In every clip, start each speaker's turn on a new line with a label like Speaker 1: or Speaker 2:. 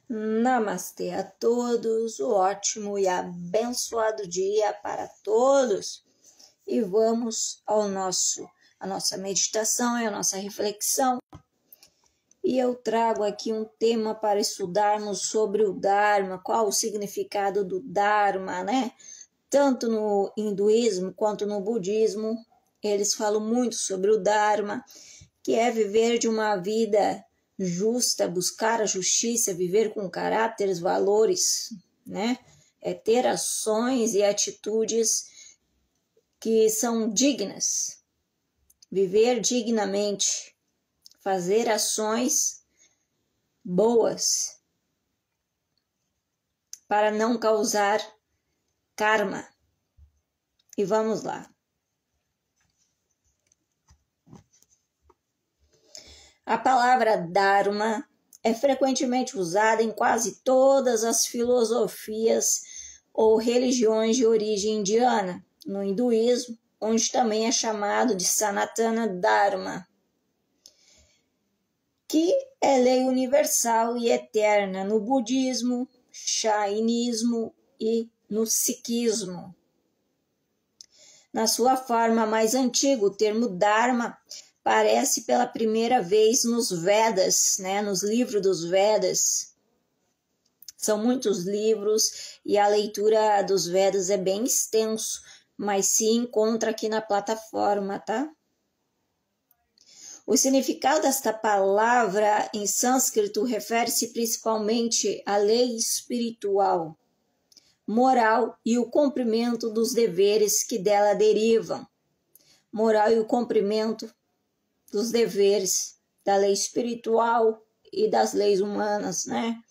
Speaker 1: Namastê a todos, um ótimo e abençoado dia para todos. E vamos a nossa meditação e a nossa reflexão. E eu trago aqui um tema para estudarmos sobre o Dharma, qual o significado do Dharma, né? Tanto no hinduísmo quanto no budismo, eles falam muito sobre o Dharma, que é viver de uma vida justa, buscar a justiça, viver com caráteres, valores, né? É ter ações e atitudes que são dignas, viver dignamente, fazer ações boas para não causar karma. E vamos lá. A palavra Dharma é frequentemente usada em quase todas as filosofias ou religiões de origem indiana, no hinduísmo, onde também é chamado de Sanatana Dharma, que é lei universal e eterna no budismo, xainismo e no sikhismo. Na sua forma mais antiga, o termo Dharma aparece pela primeira vez nos Vedas, né, nos livros dos Vedas. São muitos livros e a leitura dos Vedas é bem extenso, mas se encontra aqui na plataforma, tá? O significado desta palavra em sânscrito refere-se principalmente à lei espiritual, moral e o cumprimento dos deveres que dela derivam. Moral e o cumprimento dos deveres da lei espiritual e das leis humanas, né?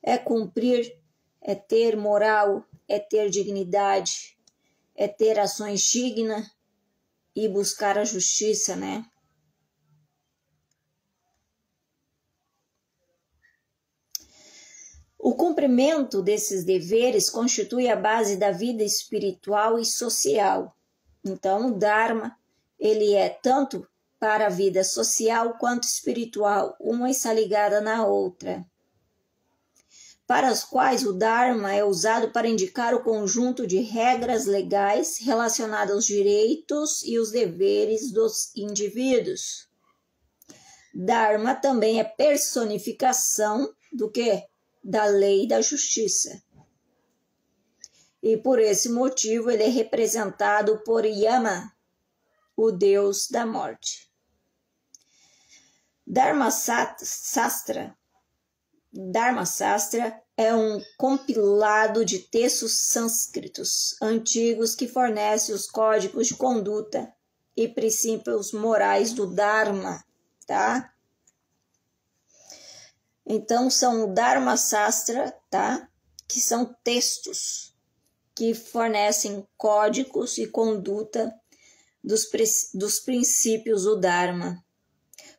Speaker 1: É cumprir, é ter moral, é ter dignidade, é ter ações dignas e buscar a justiça, né? O cumprimento desses deveres constitui a base da vida espiritual e social. Então, o Dharma, ele é tanto para a vida social quanto espiritual, uma está ligada na outra, para as quais o Dharma é usado para indicar o conjunto de regras legais relacionadas aos direitos e os deveres dos indivíduos. Dharma também é personificação do quê? Da lei da justiça. E por esse motivo ele é representado por Yama, o deus da morte. Dharma Sastra é um compilado de textos sânscritos antigos que fornece os códigos de conduta e princípios morais do Dharma, tá? Então são o Dharma Sastra, tá? Que são textos que fornecem códigos e conduta dos princípios do Dharma.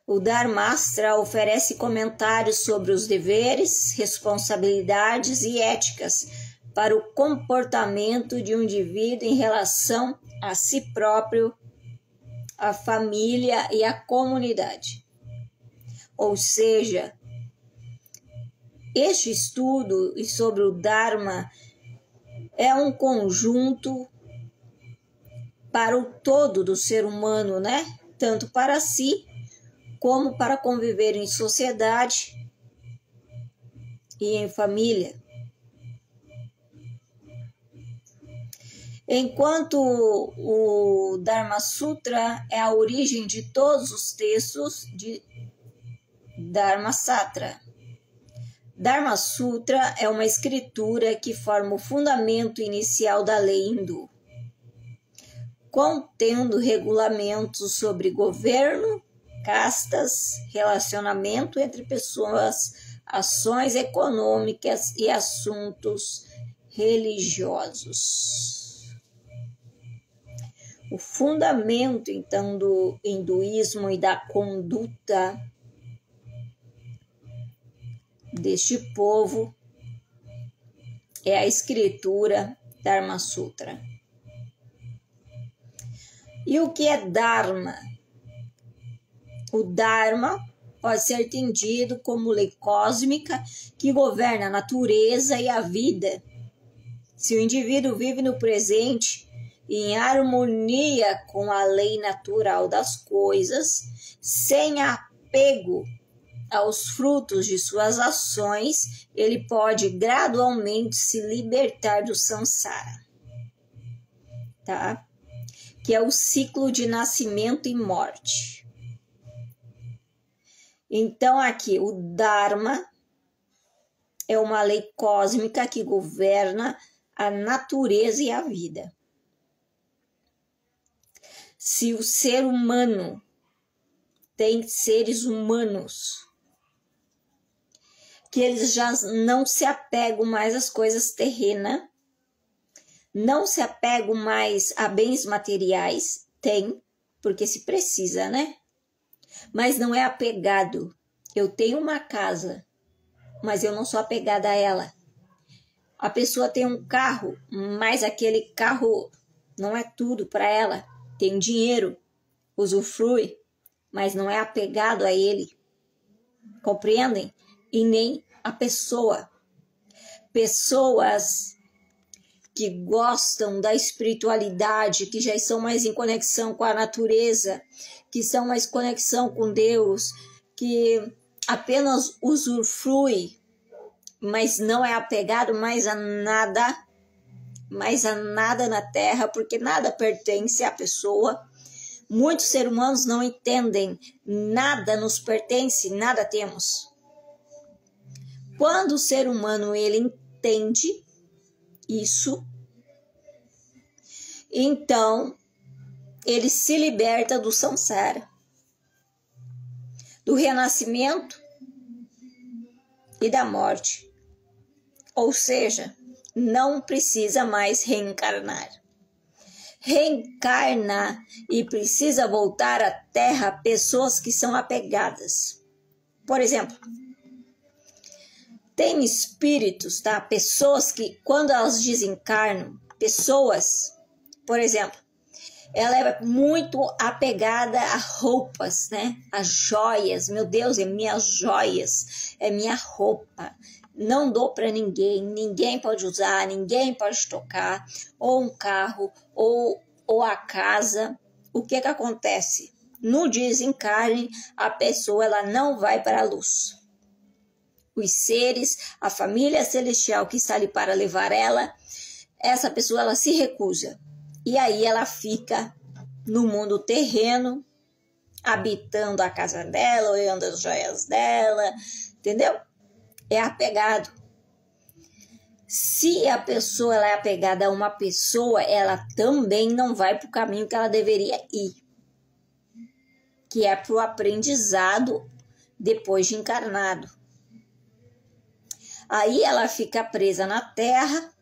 Speaker 1: O Dharmastra oferece comentários sobre os deveres, responsabilidades e éticas para o comportamento de um indivíduo em relação a si próprio, a família e a comunidade. Ou seja, este estudo sobre o Dharma é um conjunto para o todo do ser humano, né? Tanto para si, como para conviver em sociedade e em família. Enquanto o Dharma Sutra é a origem de todos os textos de Dharma Sastra. Dharma Sutra é uma escritura que forma o fundamento inicial da lei hindu, contendo regulamentos sobre governo, castas, relacionamento entre pessoas, ações econômicas e assuntos religiosos. O fundamento, então, do hinduísmo e da conduta deste povo é a escritura Dharma Sutra. E o que é Dharma? O Dharma pode ser entendido como lei cósmica que governa a natureza e a vida. Se o indivíduo vive no presente, em harmonia com a lei natural das coisas, sem apego aos frutos de suas ações, ele pode gradualmente se libertar do samsara, tá? Que é o ciclo de nascimento e morte. Então, aqui, o Dharma é uma lei cósmica que governa a natureza e a vida. Se o ser humano tem seres humanos que eles já não se apegam mais às coisas terrenas, não se apegam mais a bens materiais, tem, porque se precisa, né? Mas não é apegado. Eu tenho uma casa, mas eu não sou apegada a ela. A pessoa tem um carro, mas aquele carro não é tudo para ela. Tem dinheiro, usufrui, mas não é apegado a ele. Compreendem? E nem a pessoa. Pessoas que gostam da espiritualidade, que já estão mais em conexão com a natureza, que estão mais em conexão com Deus, que apenas usufrui, mas não é apegado mais a nada na Terra, porque nada pertence à pessoa. Muitos seres humanos não entendem, nada nos pertence, nada temos. Quando o ser humano ele entende isso, então ele se liberta do samsara, do renascimento e da morte. Ou seja, não precisa mais reencarnar. Reencarna e precisa voltar à Terra pessoas que são apegadas. Por exemplo, tem espíritos, tá? Pessoas que, quando elas desencarnam, pessoas, por exemplo, ela é muito apegada a roupas, né? A joias. Meu Deus, é minhas joias, é minha roupa. Não dou para ninguém, ninguém pode usar, ninguém pode tocar, ou um carro, ou a casa. O que acontece? No desencarne, a pessoa ela não vai para a luz. Os seres, a família celestial que está ali para levar ela, essa pessoa ela se recusa. E aí ela fica no mundo terreno, habitando a casa dela, olhando as joias dela, entendeu? É apegado. Se a pessoa ela é apegada a uma pessoa, ela também não vai para o caminho que ela deveria ir, que é para o aprendizado depois de encarnado. Aí ela fica presa na terra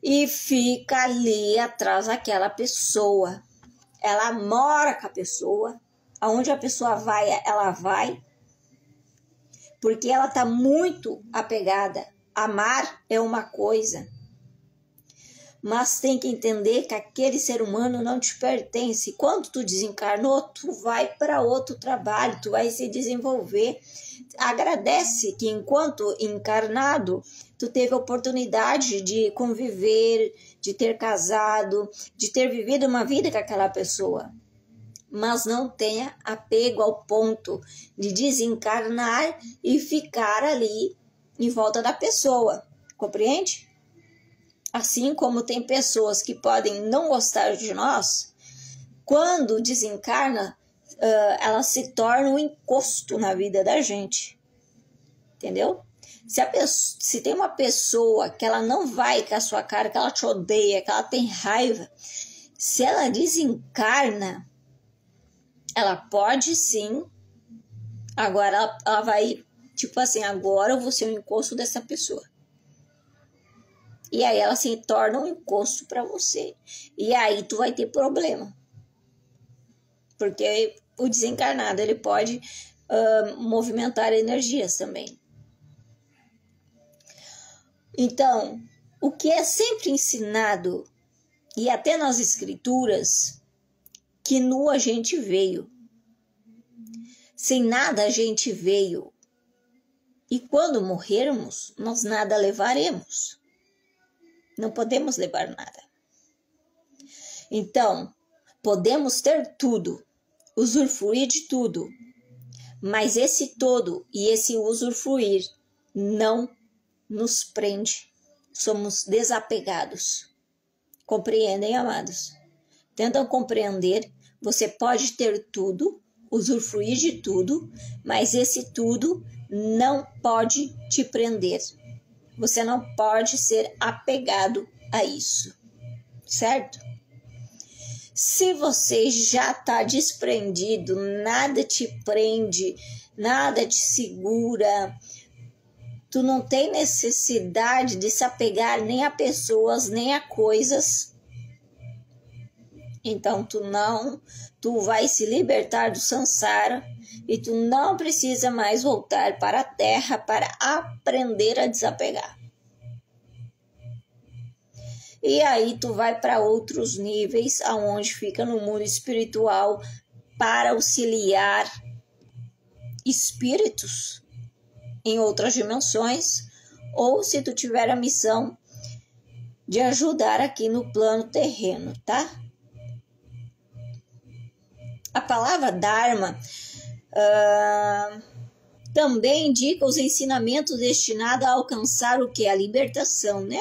Speaker 1: e fica ali atrás daquela pessoa. Ela mora com a pessoa, aonde a pessoa vai, ela vai, porque ela está muito apegada. Amar é uma coisa, mas tem que entender que aquele ser humano não te pertence. Quando tu desencarnou, tu vai para outro trabalho, tu vai se desenvolver. Agradece que enquanto encarnado, tu teve a oportunidade de conviver, de ter casado, de ter vivido uma vida com aquela pessoa. Mas não tenha apego ao ponto de desencarnar e ficar ali em volta da pessoa, compreende? Assim como tem pessoas que podem não gostar de nós, quando desencarna, ela se torna um encosto na vida da gente, entendeu? Se tem uma pessoa que ela não vai com a sua cara, que ela te odeia, que ela tem raiva, se ela desencarna, ela pode sim, agora ela vai, tipo assim, agora eu vou ser um encosto dessa pessoa. E aí ela se torna um encosto para você. E aí tu vai ter problema. Porque o desencarnado, ele pode movimentar energias também. Então, o que é sempre ensinado, e até nas escrituras, que nu a gente veio. Sem nada a gente veio. E quando morrermos, nós nada levaremos. Não podemos levar nada. Então, podemos ter tudo, usufruir de tudo, mas esse todo e esse usufruir não nos prende. Somos desapegados. Compreendem, amados? Tentam compreender. Você pode ter tudo, usufruir de tudo, mas esse tudo não pode te prender. Você não pode ser apegado a isso, certo? Se você já está desprendido, nada te prende, nada te segura, tu não tem necessidade de se apegar nem a pessoas, nem a coisas, então tu vai se libertar do samsara e tu não precisa mais voltar para a terra para aprender a desapegar. E aí tu vai para outros níveis, aonde fica no mundo espiritual, para auxiliar espíritos em outras dimensões, ou se tu tiver a missão de ajudar aqui no plano terreno, tá? A palavra Dharma também indica os ensinamentos destinados a alcançar o que? A libertação, né?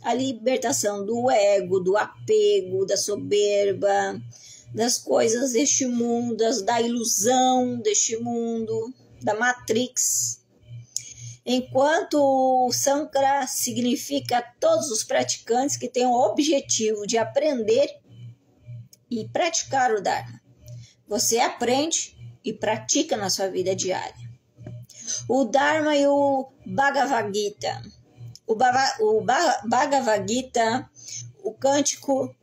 Speaker 1: A libertação do ego, do apego, da soberba, das coisas deste mundo, da ilusão deste mundo, da Matrix. Enquanto o Sankara significa todos os praticantes que têm o objetivo de aprender e praticar o Dharma. Você aprende e pratica na sua vida diária. O Dharma e o Bhagavad Gita. O Bhagavad Gita, o Cântico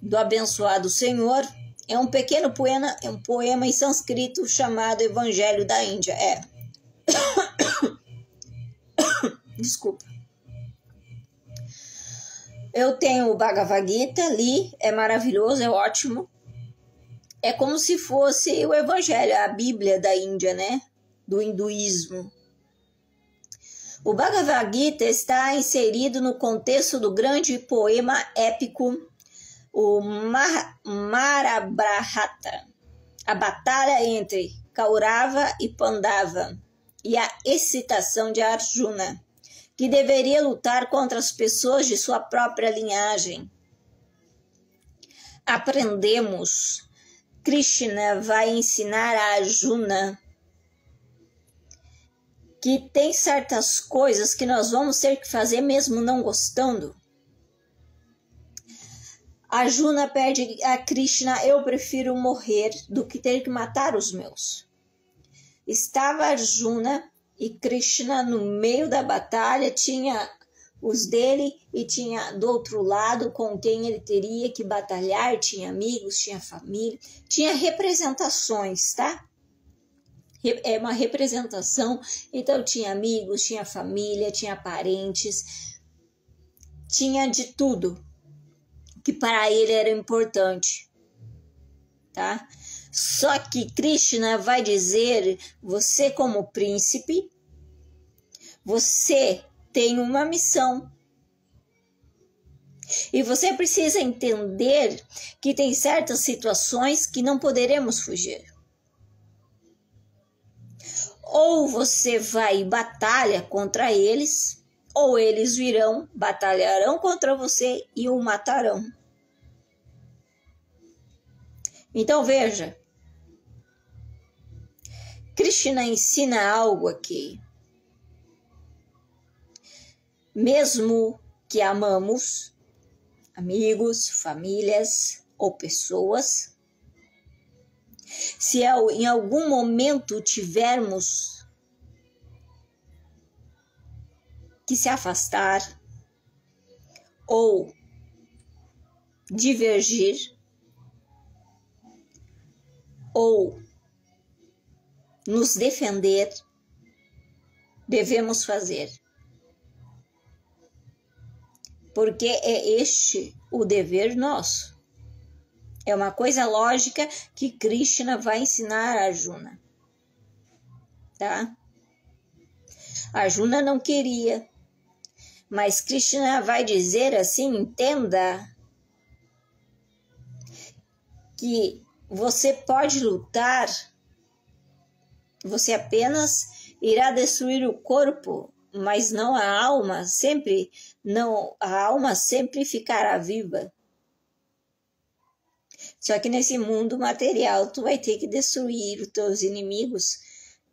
Speaker 1: do Abençoado Senhor, é um pequeno poema em sânscrito chamado Evangelho da Índia. Desculpa. Eu tenho o Bhagavad Gita, li, é maravilhoso, é ótimo. É como se fosse o Evangelho, a Bíblia da Índia, né? Do hinduísmo. O Bhagavad Gita está inserido no contexto do grande poema épico, o Mahabharata, a batalha entre Kaurava e Pandava e a excitação de Arjuna, que deveria lutar contra as pessoas de sua própria linhagem. Aprendemos, Krishna vai ensinar a Arjuna que tem certas coisas que nós vamos ter que fazer mesmo não gostando. Arjuna pede a Krishna: eu prefiro morrer do que ter que matar os meus. Estava Arjuna e Krishna no meio da batalha, tinha os dele e tinha do outro lado com quem ele teria que batalhar, tinha amigos, tinha família, tinha representações, tá? É uma representação, então tinha amigos, tinha família, tinha parentes, tinha de tudo que para ele era importante, tá? Só que Krishna vai dizer: você como príncipe, você tem uma missão. E você precisa entender que tem certas situações que não poderemos fugir. Ou você vai e batalha contra eles, ou eles virão, batalharão contra você e o matarão. Então veja, Krishna ensina algo aqui. Mesmo que amamos amigos, famílias ou pessoas, se em algum momento tivermos que se afastar ou divergir ou nos defender, devemos fazer. Porque é este o dever nosso. É uma coisa lógica que Krishna vai ensinar a Arjuna. tá? Arjuna não queria, mas Krishna vai dizer assim, entenda que você pode lutar, você apenas irá destruir o corpo, mas não a alma, a alma sempre ficará viva. Só que nesse mundo material, tu vai ter que destruir os teus inimigos,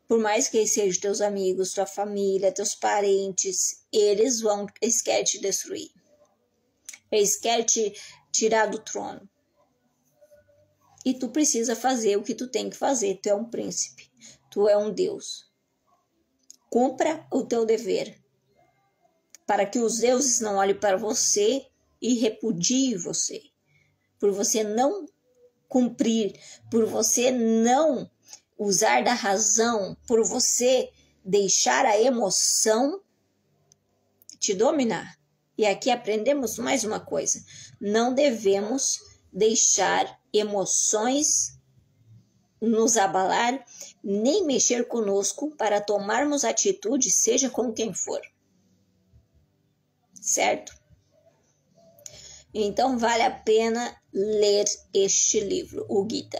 Speaker 1: por mais que eles sejam teus amigos, tua família, teus parentes, eles querem te destruir. Eles querem te tirar do trono. E tu precisa fazer o que tu tem que fazer. Tu é um príncipe, tu é um Deus. Cumpra o teu dever, para que os deuses não olhem para você e repudiem você, por você não cumprir, por você não usar da razão, por você deixar a emoção te dominar. E aqui aprendemos mais uma coisa: não devemos deixar emoções nos abalar, nem mexer conosco para tomarmos atitude, seja com quem for. Certo? Então vale a pena ler este livro, o Gita.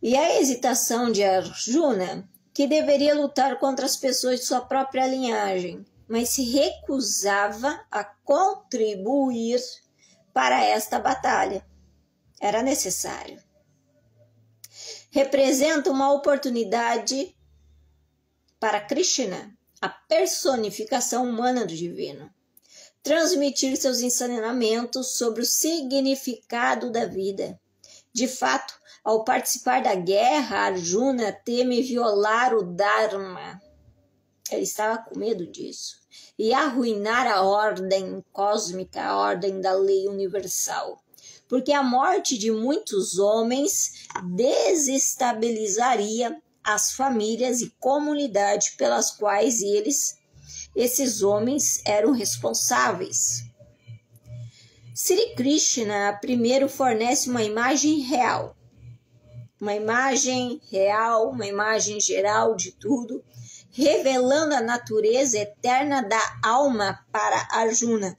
Speaker 1: E a hesitação de Arjuna, que deveria lutar contra as pessoas de sua própria linhagem, mas se recusava a contribuir para esta batalha. Era necessário. Representa uma oportunidade para Krishna, a personificação humana do divino, transmitir seus ensinamentos sobre o significado da vida. De fato, ao participar da guerra, Arjuna teme violar o Dharma. Ele estava com medo disso. E arruinar a ordem cósmica, a ordem da lei universal. Porque a morte de muitos homens desestabilizaria as famílias e comunidades pelas quais esses homens eram responsáveis. Sri Krishna primeiro fornece uma imagem real. Uma imagem geral de tudo, revelando a natureza eterna da alma para Arjuna.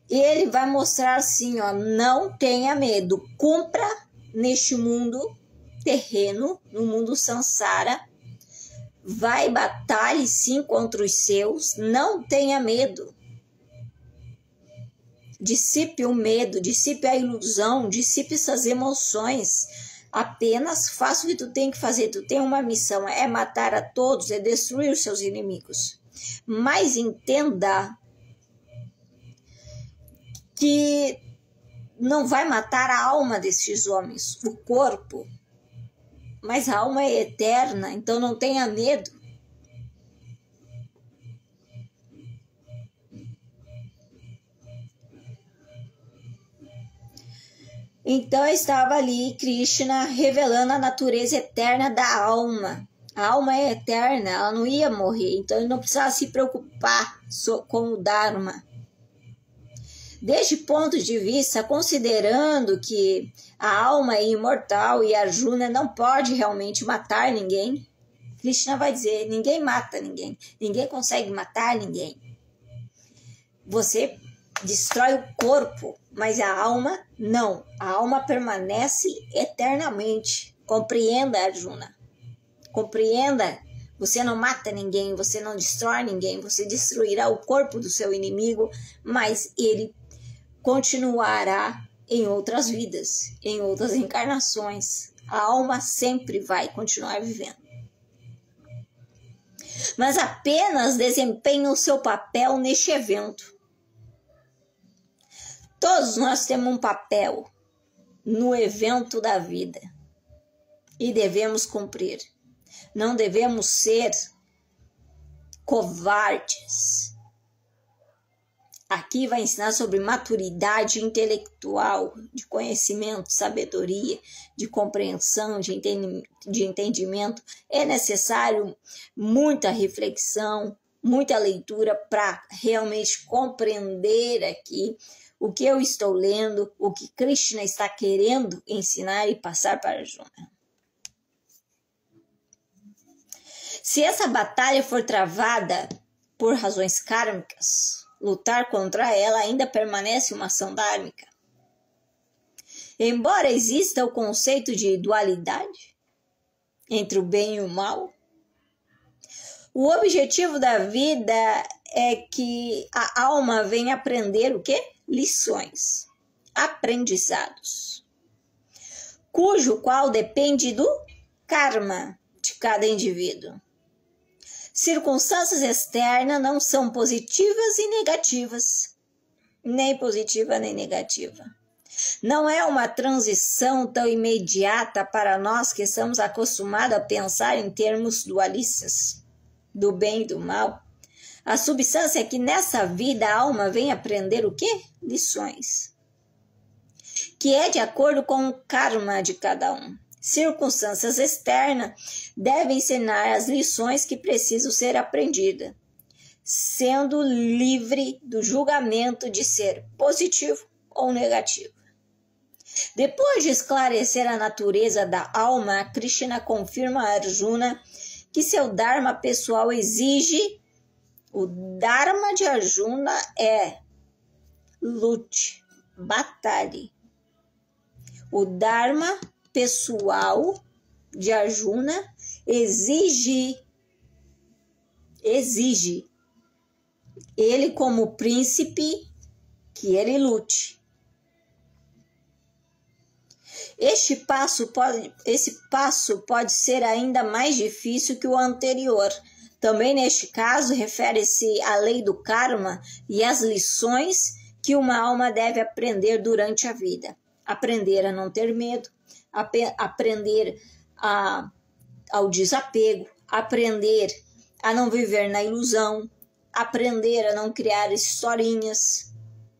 Speaker 1: E ele vai mostrar assim, ó, não tenha medo, cumpra neste mundo terreno, no mundo samsara, vai batalhe sim contra os seus, não tenha medo. Dissipe o medo, dissipe a ilusão, dissipe essas emoções. Apenas faça o que tu tem que fazer. Tu tem uma missão, é matar a todos, é destruir os seus inimigos. Mas entenda que não vai matar a alma destes homens, o corpo. Mas a alma é eterna, então não tenha medo. Então estava ali Krishna revelando a natureza eterna da alma. A alma é eterna, ela não ia morrer, então ele não precisava se preocupar com o Dharma. Deste ponto de vista, considerando que a alma é imortal e Arjuna não pode realmente matar ninguém, Krishna vai dizer, ninguém mata ninguém, ninguém consegue matar ninguém. Você destrói o corpo, mas a alma não. A alma permanece eternamente. Compreenda, Arjuna. Compreenda. Você não mata ninguém, você não destrói ninguém, você destruirá o corpo do seu inimigo, mas ele continuará em outras vidas, em outras encarnações. A alma sempre vai continuar vivendo. Mas apenas desempenha o seu papel neste evento. Todos nós temos um papel no evento da vida e devemos cumprir. Não devemos ser covardes. Aqui vai ensinar sobre maturidade intelectual, de conhecimento, sabedoria, de compreensão, de entendimento. É necessário muita reflexão, muita leitura para realmente compreender aqui o que eu estou lendo, o que Krishna está querendo ensinar e passar para Arjuna. Se essa batalha for travada por razões kármicas, lutar contra ela ainda permanece uma ação dármica. Embora exista o conceito de dualidade entre o bem e o mal, o objetivo da vida é que a alma venha aprender o quê? Lições, aprendizados, cujo qual depende do karma de cada indivíduo. Circunstâncias externas não são positivas e negativas, nem positiva nem negativa. Não é uma transição tão imediata para nós que estamos acostumados a pensar em termos dualistas, do bem e do mal. A substância é que nessa vida a alma vem aprender o quê? Lições. Que é de acordo com o karma de cada um. Circunstâncias externas devem ensinar as lições que precisam ser aprendidas, sendo livre do julgamento de ser positivo ou negativo. Depois de esclarecer a natureza da alma, Krishna confirma a Arjuna que seu Dharma pessoal exige. O Dharma de Arjuna é lute, batalhe. O Dharma pessoal de Arjuna exige ele como príncipe que ele lute. Esse passo pode ser ainda mais difícil que o anterior. Também neste caso refere-se à lei do karma e às lições que uma alma deve aprender durante a vida. Aprender a não ter medo, aprender ao desapego, aprender a não viver na ilusão, aprender a não criar historinhas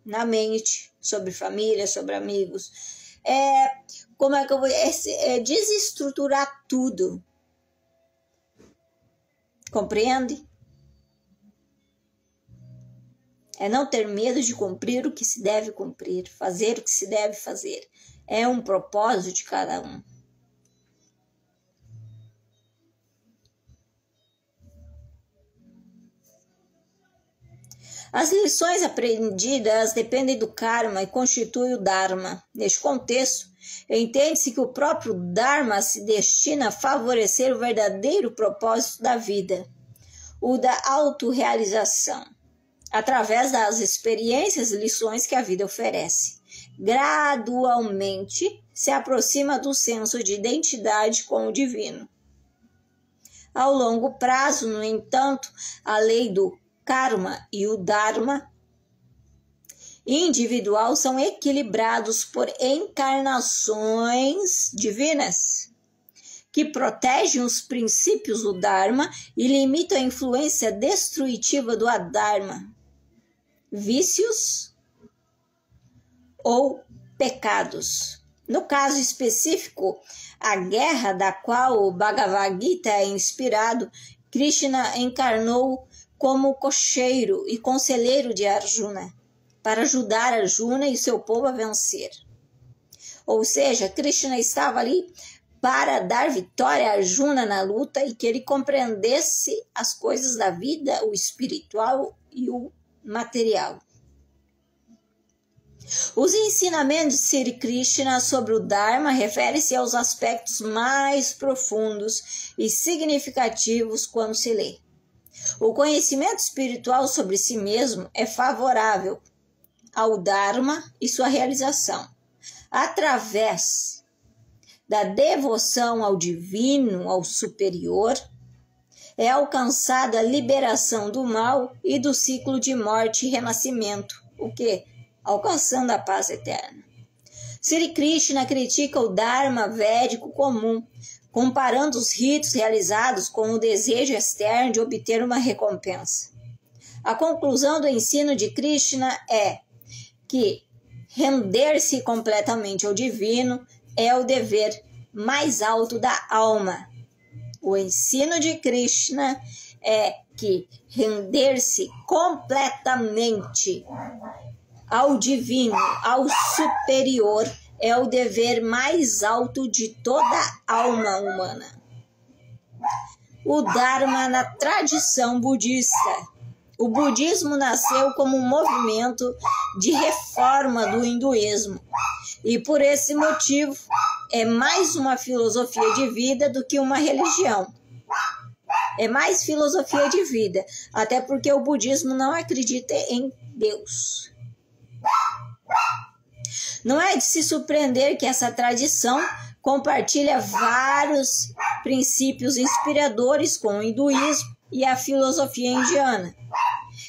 Speaker 1: na mente sobre família, sobre amigos. Como é que eu vou desestruturar tudo. Compreende? É não ter medo de cumprir o que se deve cumprir, fazer o que se deve fazer. É um propósito de cada um. As lições aprendidas dependem do karma e constituem o dharma. Neste contexto, entende-se que o próprio dharma se destina a favorecer o verdadeiro propósito da vida, o da autorrealização, através das experiências e lições que a vida oferece. Gradualmente se aproxima do senso de identidade com o divino. Ao longo prazo, no entanto, a lei do karma e o dharma individual são equilibrados por encarnações divinas que protegem os princípios do dharma e limitam a influência destrutiva do adharma, vícios ou pecados. No caso específico, a guerra da qual o Bhagavad Gita é inspirado, Krishna encarnou como cocheiro e conselheiro de Arjuna, para ajudar Arjuna e seu povo a vencer. Ou seja, Krishna estava ali para dar vitória a Arjuna na luta e que ele compreendesse as coisas da vida, o espiritual e o material. Os ensinamentos de Sri Krishna sobre o Dharma referem-se aos aspectos mais profundos e significativos quando se lê. O conhecimento espiritual sobre si mesmo é favorável ao Dharma e sua realização. Através da devoção ao divino, ao superior, é alcançada a liberação do mal e do ciclo de morte e renascimento, o que? Alcançando a paz eterna. Sri Krishna critica o Dharma védico comum, comparando os ritos realizados com o desejo externo de obter uma recompensa. A conclusão do ensino de Krishna é que render-se completamente ao divino é o dever mais alto da alma. O ensino de Krishna é que render-se completamente ao divino, ao superior, é o dever mais alto de toda alma humana. O Dharma na tradição budista. O budismo nasceu como um movimento de reforma do hinduísmo e, por esse motivo, é mais uma filosofia de vida do que uma religião. É mais filosofia de vida, até porque o budismo não acredita em Deus. Não é de se surpreender que essa tradição compartilha vários princípios inspiradores com o hinduísmo e a filosofia indiana.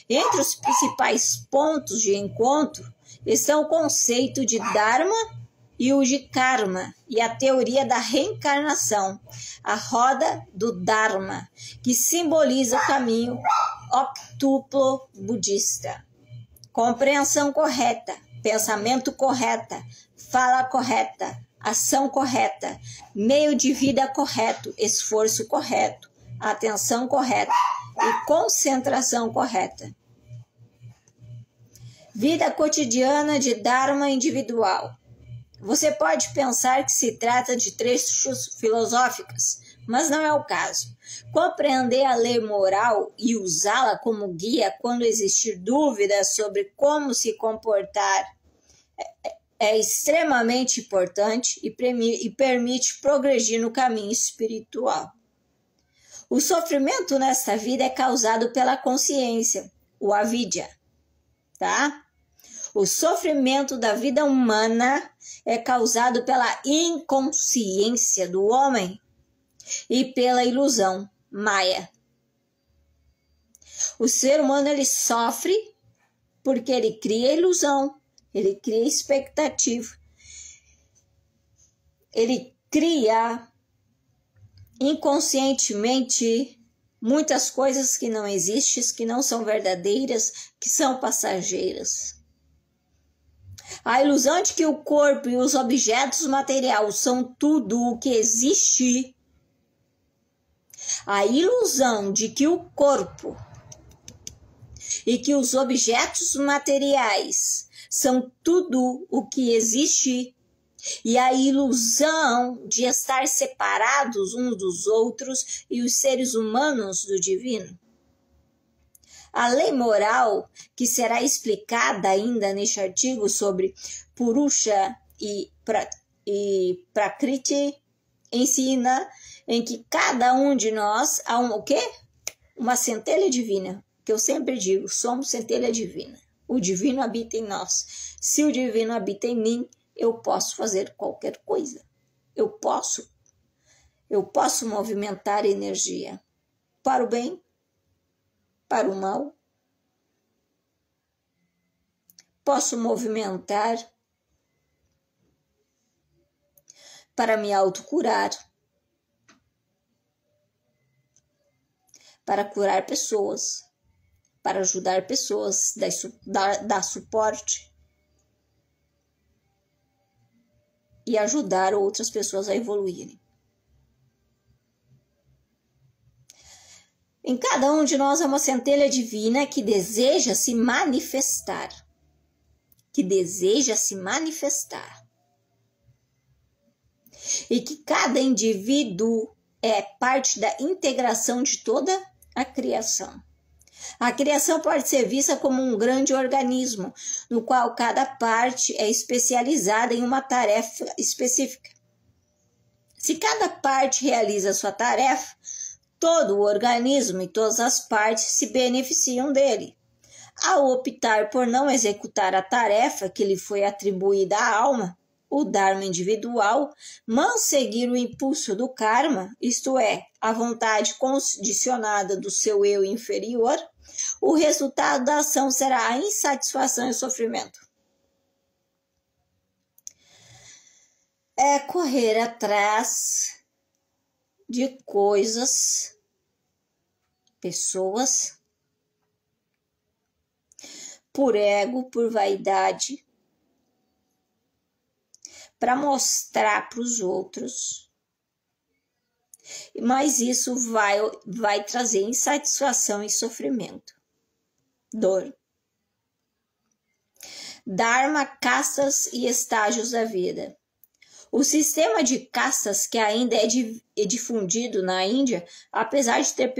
Speaker 1: Entre os principais pontos de encontro estão o conceito de Dharma e o de Karma e a teoria da reencarnação, a roda do Dharma, que simboliza o caminho octuplo budista. Compreensão correta, pensamento correta, fala correta, ação correta, meio de vida correto, esforço correto, atenção correta e concentração correta. Vida cotidiana de Dharma individual. Você pode pensar que se trata de trechos filosóficos, mas não é o caso. Compreender a lei moral e usá-la como guia quando existir dúvidas sobre como se comportar é extremamente importante e permite progredir no caminho espiritual. O sofrimento nesta vida é causado pela consciência, o avidya, tá? O sofrimento da vida humana é causado pela inconsciência do homem e pela ilusão, Maya. O ser humano ele sofre porque ele cria ilusão, ele cria expectativa, ele cria inconscientemente muitas coisas que não existem, que não são verdadeiras, que são passageiras. A ilusão de que o corpo e os objetos materiais são tudo o que existe, a ilusão de que o corpo e que os objetos materiais são tudo o que existe, e a ilusão de estar separados uns dos outros e os seres humanos do divino. A lei moral, que será explicada ainda neste artigo sobre Purusha e Prakriti, ensina em que cada um de nós há o quê? Uma centelha divina, que eu sempre digo, somos centelha divina. O divino habita em nós. Se o divino habita em mim, eu posso fazer qualquer coisa. Eu posso movimentar energia para o bem, para o mal. Posso movimentar para me autocurar, para curar pessoas, para ajudar pessoas, dar suporte e ajudar outras pessoas a evoluírem. Em cada um de nós é uma centelha divina que deseja se manifestar. E que cada indivíduo é parte da integração de toda a criação. A criação pode ser vista como um grande organismo, no qual cada parte é especializada em uma tarefa específica. Se cada parte realiza sua tarefa, todo o organismo e todas as partes se beneficiam dele. Ao optar por não executar a tarefa que lhe foi atribuída à alma, o Dharma individual, seguir o impulso do karma, isto é, a vontade condicionada do seu eu inferior, o resultado da ação será a insatisfação e sofrimento. É correr atrás de coisas, pessoas, por ego, por vaidade, para mostrar para os outros mas isso vai trazer insatisfação e sofrimento, dor. Dharma, castas e estágios da vida. O sistema de castas, que ainda é difundido na Índia, apesar de ter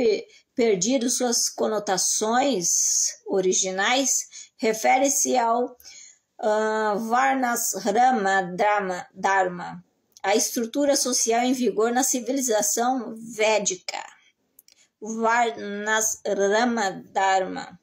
Speaker 1: perdido suas conotações originais, refere-se ao Varnasrama Dharma, a estrutura social em vigor na civilização védica. Varnasrama Dharma.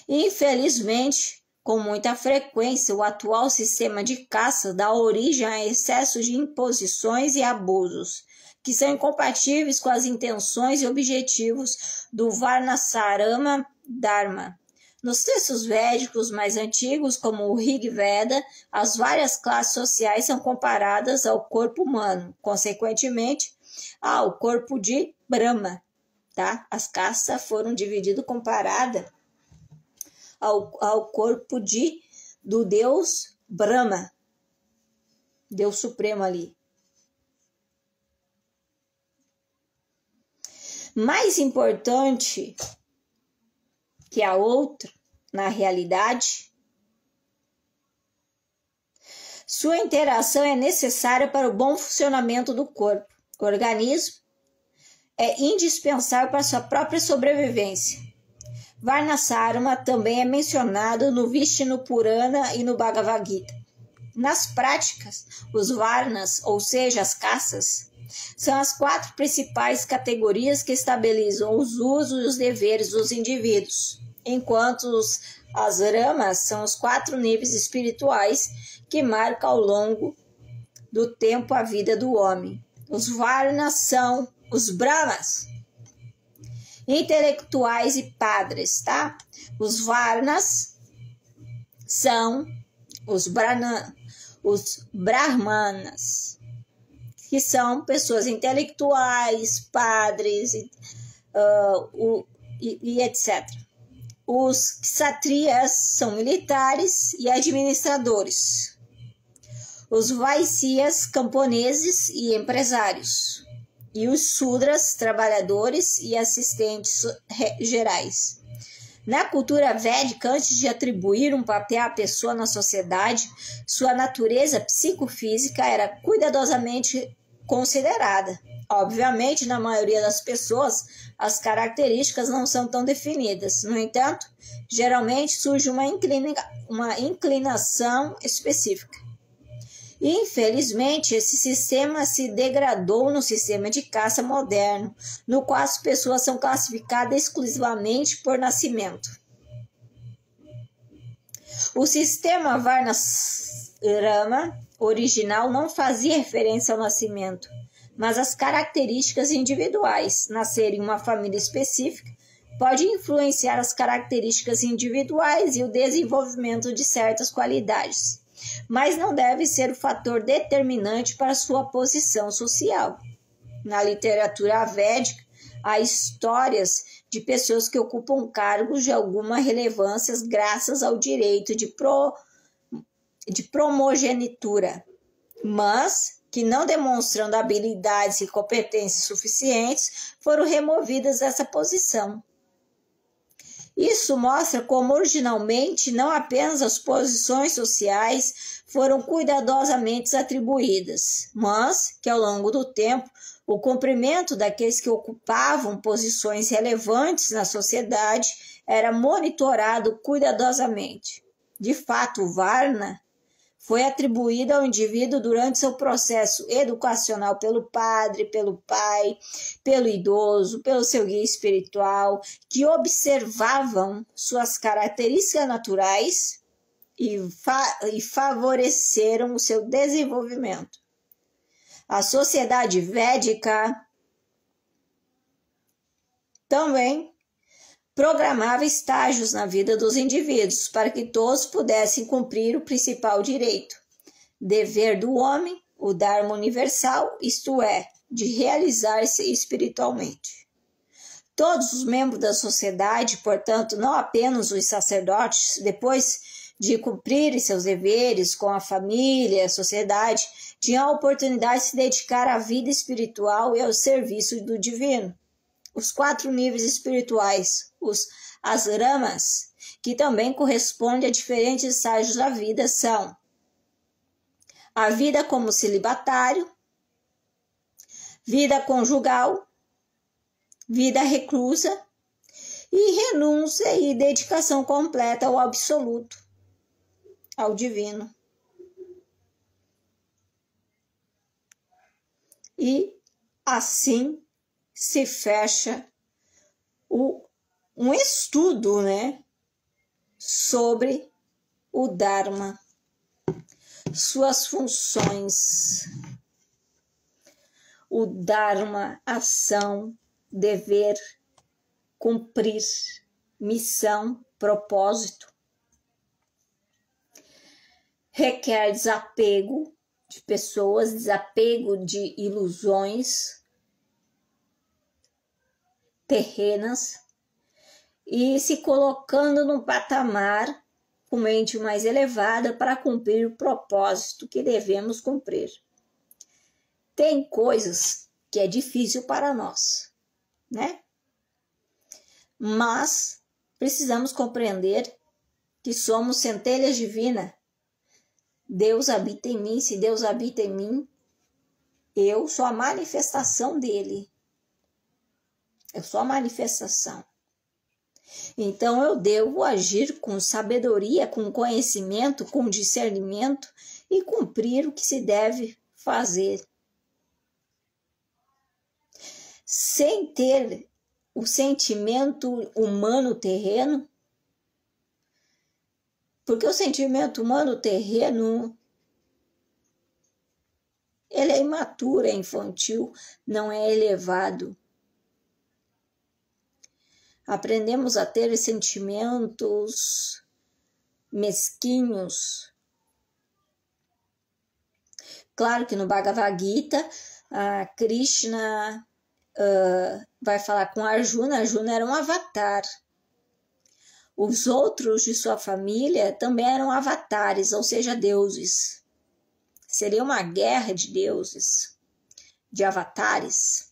Speaker 1: Infelizmente, com muita frequência, o atual sistema de caça dá origem a excessos de imposições e abusos, que são incompatíveis com as intenções e objetivos do Varnasrama Dharma. Nos textos védicos mais antigos, como o Rig Veda, as várias classes sociais são comparadas ao corpo humano, consequentemente, ao corpo de Brahma. Tá? As castas foram divididas comparadas ao corpo do Deus Brahma, Deus Supremo ali. Mais importante que a outra, na realidade, sua interação é necessária para o bom funcionamento do corpo. O organismo é indispensável para sua própria sobrevivência. Varnasrama também é mencionado no Vishnu Purana e no Bhagavad Gita. Nas práticas, os Varnas, ou seja, as castas, são as 4 principais categorias que estabilizam os usos e os deveres dos indivíduos, enquanto as Ramas são os 4 níveis espirituais que marcam ao longo do tempo a vida do homem. Os Varnas são os Brahmas, intelectuais e padres, tá? Os Varnas são os Brahmanas, que são pessoas intelectuais, padres e etc. Os Kshatriyas são militares e administradores. Os Vaisyas, camponeses e empresários. E os Sudras, trabalhadores e assistentes gerais. Na cultura védica, antes de atribuir um papel à pessoa na sociedade, sua natureza psicofísica era cuidadosamente considerada. Obviamente, na maioria das pessoas, as características não são tão definidas. No entanto, geralmente surge uma inclinação específica. Infelizmente, esse sistema se degradou no sistema de caça moderno, no qual as pessoas são classificadas exclusivamente por nascimento. O sistema Varnasrama original não fazia referência ao nascimento, mas às características individuais. Nascer em uma família específica pode influenciar as características individuais e o desenvolvimento de certas qualidades, mas não deve ser o fator determinante para sua posição social. Na literatura védica, há histórias de pessoas que ocupam cargos de alguma relevância graças ao direito de primogenitura, mas que não demonstrando habilidades e competências suficientes, foram removidas dessa posição. Isso mostra como originalmente não apenas as posições sociais foram cuidadosamente atribuídas, mas que ao longo do tempo o cumprimento daqueles que ocupavam posições relevantes na sociedade era monitorado cuidadosamente. De fato, o Varna foi atribuído ao indivíduo durante seu processo educacional pelo padre, pelo pai, pelo idoso, pelo seu guia espiritual, que observavam suas características naturais e favoreceram o seu desenvolvimento. A sociedade védica também programava estágios na vida dos indivíduos para que todos pudessem cumprir o principal direito, dever do homem, o Dharma universal, isto é, de realizar-se espiritualmente. Todos os membros da sociedade, portanto, não apenas os sacerdotes, depois de cumprir seus deveres com a família, a sociedade, tinham a oportunidade de se dedicar à vida espiritual e ao serviço do divino. Os 4 níveis espirituais, as ramas, que também correspondem a diferentes estágios da vida, são a vida como celibatário, vida conjugal, vida reclusa e renúncia e dedicação completa ao absoluto, ao divino. E assim se fecha um estudo, né, sobre o Dharma, suas funções. O Dharma, ação, dever, cumprir, missão, propósito. Requer desapego de pessoas, desapego de ilusões terrenas e se colocando num patamar com mente mais elevada para cumprir o propósito que devemos cumprir. Tem coisas que é difícil para nós, né? Mas precisamos compreender que somos centelhas divinas. Deus habita em mim, se Deus habita em mim, eu sou a manifestação dele. Eu sou a manifestação. Então eu devo agir com sabedoria, com conhecimento, com discernimento e cumprir o que se deve fazer. Sem ter o sentimento humano terreno, porque o sentimento humano terreno, ele é imaturo, é infantil, não é elevado. Aprendemos a ter sentimentos mesquinhos. Claro que no Bhagavad Gita, a Krishna vai falar com Arjuna. Arjuna era um avatar. Os outros de sua família também eram avatares, ou seja, deuses. Seria uma guerra de deuses, de avatares.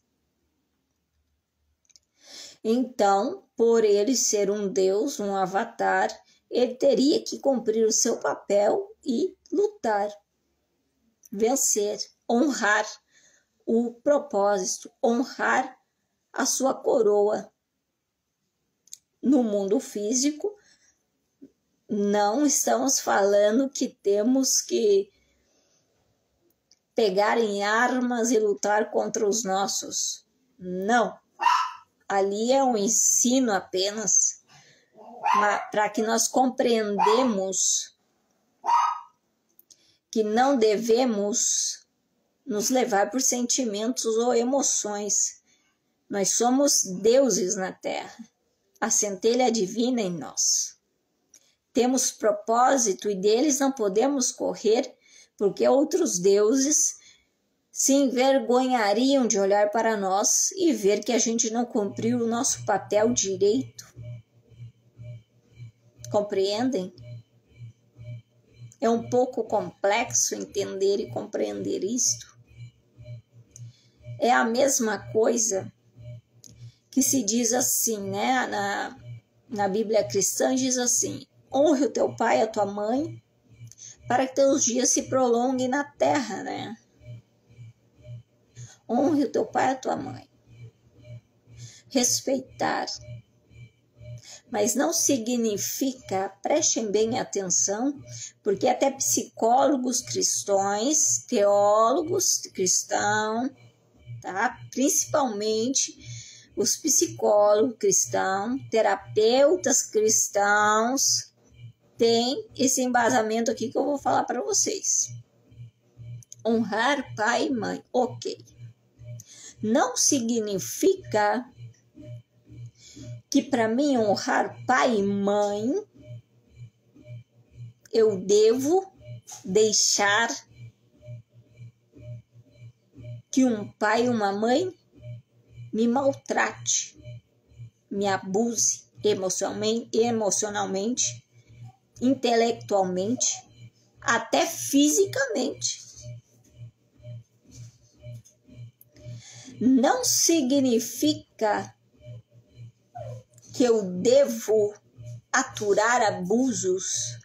Speaker 1: Então, por ele ser um deus, um avatar, ele teria que cumprir o seu papel e lutar, vencer, honrar o propósito, honrar a sua coroa. No mundo físico, não estamos falando que temos que pegar em armas e lutar contra os nossos. Não. Ali é um ensino apenas para que nós compreendemos que não devemos nos levar por sentimentos ou emoções. Nós somos deuses na Terra, a centelha divina em nós. Temos propósito e deles não podemos correr, porque outros deuses se envergonhariam de olhar para nós e ver que a gente não cumpriu o nosso papel direito. Compreendem? É um pouco complexo entender e compreender isto. É a mesma coisa que se diz assim, né? Na Bíblia cristã diz assim: honre o teu pai e a tua mãe para que teus dias se prolonguem na terra, né? Honre o teu pai e a tua mãe. Respeitar. Mas não significa, prestem bem atenção, porque até psicólogos cristãos, teólogos cristãos, tá? Principalmente os psicólogos cristãos, terapeutas cristãos, têm esse embasamento aqui que eu vou falar para vocês. Honrar pai e mãe, ok. Não significa que para mim honrar pai e mãe, eu devo deixar que um pai e uma mãe me maltrate, me abuse emocionalmente, intelectualmente, até fisicamente. Não significa que eu devo aturar abusos,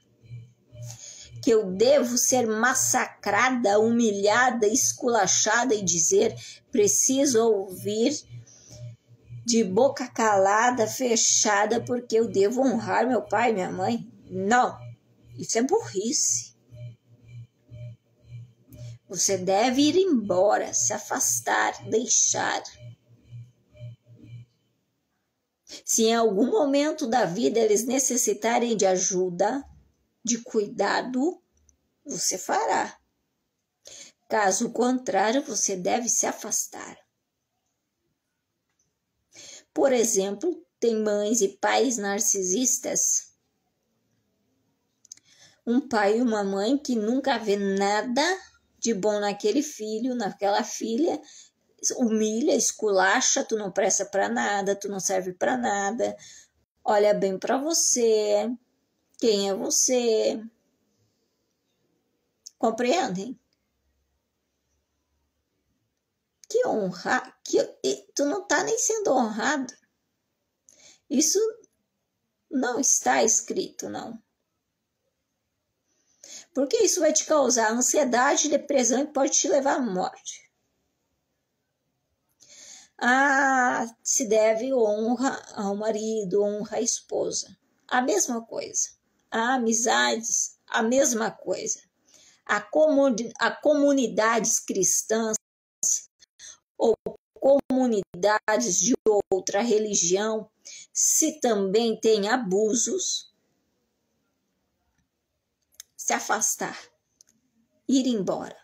Speaker 1: que eu devo ser massacrada, humilhada, esculachada e dizer: preciso ouvir de boca calada, fechada, porque eu devo honrar meu pai e minha mãe. Não, isso é burrice. Você deve ir embora, se afastar, deixar. Se em algum momento da vida eles necessitarem de ajuda, de cuidado, você fará. Caso contrário, você deve se afastar. Por exemplo, tem mães e pais narcisistas. Um pai e uma mãe que nunca vê nada de bom naquele filho, naquela filha, humilha, esculacha, tu não presta para nada, tu não serve para nada, olha bem para você, quem é você? Compreendem? Que honrar, tu não tá nem sendo honrado. Isso não está escrito, não. Porque isso vai te causar ansiedade, depressão e pode te levar à morte. Se deve honra ao marido, honra à esposa. A mesma coisa. A amizades, a mesma coisa. A comunidades cristãs ou comunidades de outra religião, se também tem abusos, se afastar, ir embora,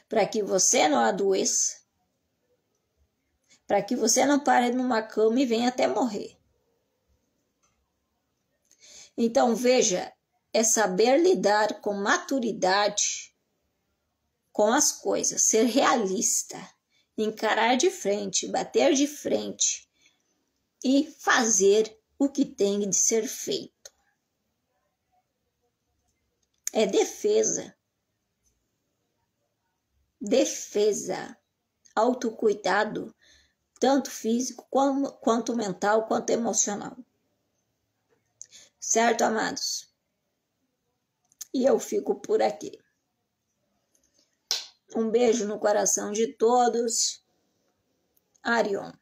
Speaker 1: para que você não adoeça, para que você não pare numa cama e venha até morrer. Então, veja, é saber lidar com maturidade com as coisas, ser realista, encarar de frente, bater de frente e fazer o que tem de ser feito. É defesa. Defesa, autocuidado, tanto físico quanto mental, quanto emocional. Certo, amados? E eu fico por aqui. Um beijo no coração de todos. Arion.